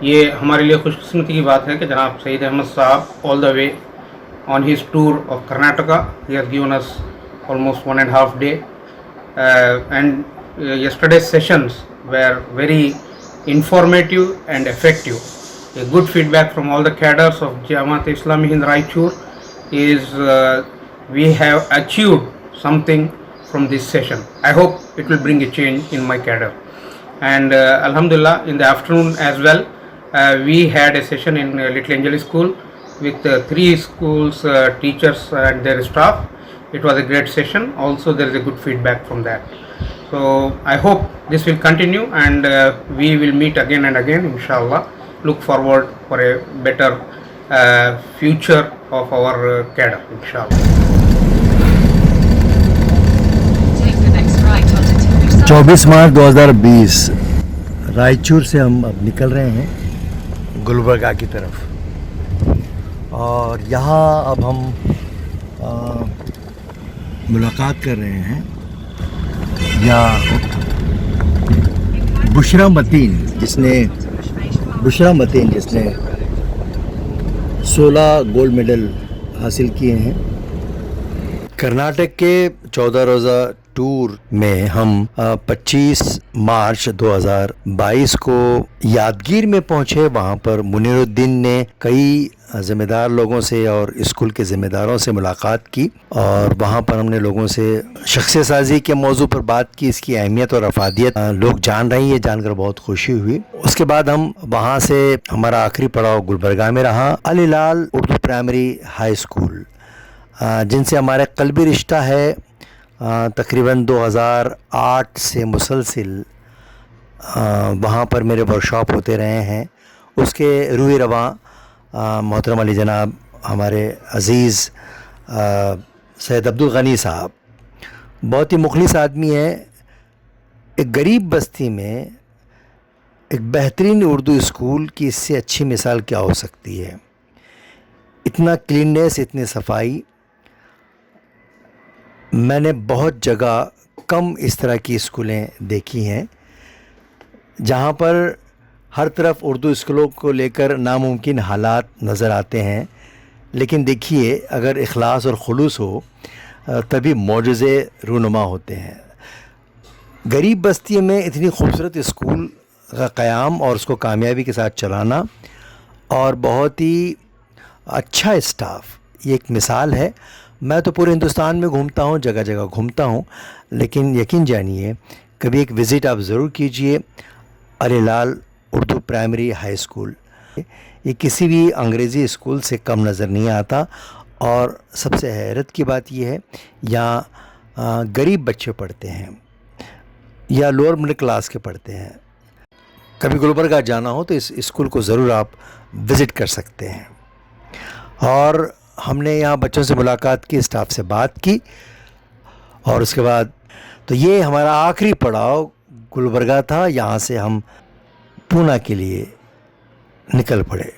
ये हमारे लिए खुशकिस्मती की बात है कि जनाब सईद अहमद साहब all the way on his tour of Karnataka. He has given us almost 1.5 day, and yesterday's sessions were very informative and effective. A good feedback from all the cadres of Jamaat Islami Hind Raichur is we have achieved something from this session. I hope it will bring a change in my cadre. And Alhamdulillah, in the afternoon as well, we had a session in Little Angel School with three schools teachers and their staff. It was a great session. Also, there is a good feedback from that. So I hope this will continue, and we will meet again and again, inshallah. Look forward for a better future of our cadre, inshallah. 24 मार्च 2020 रायचूर से हम अब निकल रहे हैं गुलबर्गा की तरफ, और यहाँ अब हम मुलाकात कर रहे हैं या बुशरा मतीन जिसने 16 गोल्ड मेडल हासिल किए हैं। कर्नाटक के 14 रोज़ा टूर में हम 25 मार्च 2022 को यादगीर में पहुंचे। वहां पर मुनीरुद्दीन ने कई ज़िम्मेदार लोगों से और स्कूल के ज़िम्मेदारों से मुलाकात की, और वहां पर हमने लोगों से शख्सियत साजी के मौजू पर बात की। इसकी अहमियत और अफादियत लोग जान रहे हैं, ये जानकर बहुत खुशी हुई। उसके बाद हम वहां से हमारा आखिरी पड़ाव गुलबर्गा में रहा। अल हिलाल उर्दू प्राइमरी हाई स्कूल, जिनसे हमारा कल्बी रिश्ता है। तकरीबन 2008 से मुसलसिल वहाँ पर मेरे वर्कशॉप होते रहे हैं। उसके रूए रवां मोहतरम अली जनाब हमारे अज़ीज़ सैयद अब्दुल गनी साहब बहुत ही मुखलिस आदमी हैं। एक गरीब बस्ती में एक बेहतरीन उर्दू स्कूल की इससे अच्छी मिसाल क्या हो सकती है। इतना क्लीननेस, इतनी सफाई मैंने बहुत जगह कम इस तरह की स्कूलें देखी हैं, जहाँ पर हर तरफ उर्दू स्कूलों को लेकर नामुमकिन हालात नज़र आते हैं। लेकिन देखिए, अगर इखलास और खुलूस हो तभी मौजज़े रूनुमा होते हैं। गरीब बस्ती में इतनी खूबसूरत स्कूल का क़याम और उसको कामयाबी के साथ चलाना, और बहुत ही अच्छा स्टाफ, ये एक मिसाल है। मैं तो पूरे हिंदुस्तान में घूमता हूँ, जगह जगह घूमता हूँ, लेकिन यकीन जानिए कभी एक विज़िट आप ज़रूर कीजिए अल हिलाल उर्दू प्राइमरी हाई स्कूल। ये किसी भी अंग्रेज़ी स्कूल से कम नज़र नहीं आता। और सबसे हैरत की बात यह है, यहाँ गरीब बच्चे पढ़ते हैं या लोअर मिडिल क्लास के पढ़ते हैं। कभी गुलबर्गा जाना हो तो इस स्कूल को ज़रूर आप विज़िट कर सकते हैं। और हमने यहाँ बच्चों से मुलाकात की, स्टाफ से बात की, और उसके बाद तो ये हमारा आखिरी पड़ाव गुलबर्गा था। यहाँ से हम पूना के लिए निकल पड़े।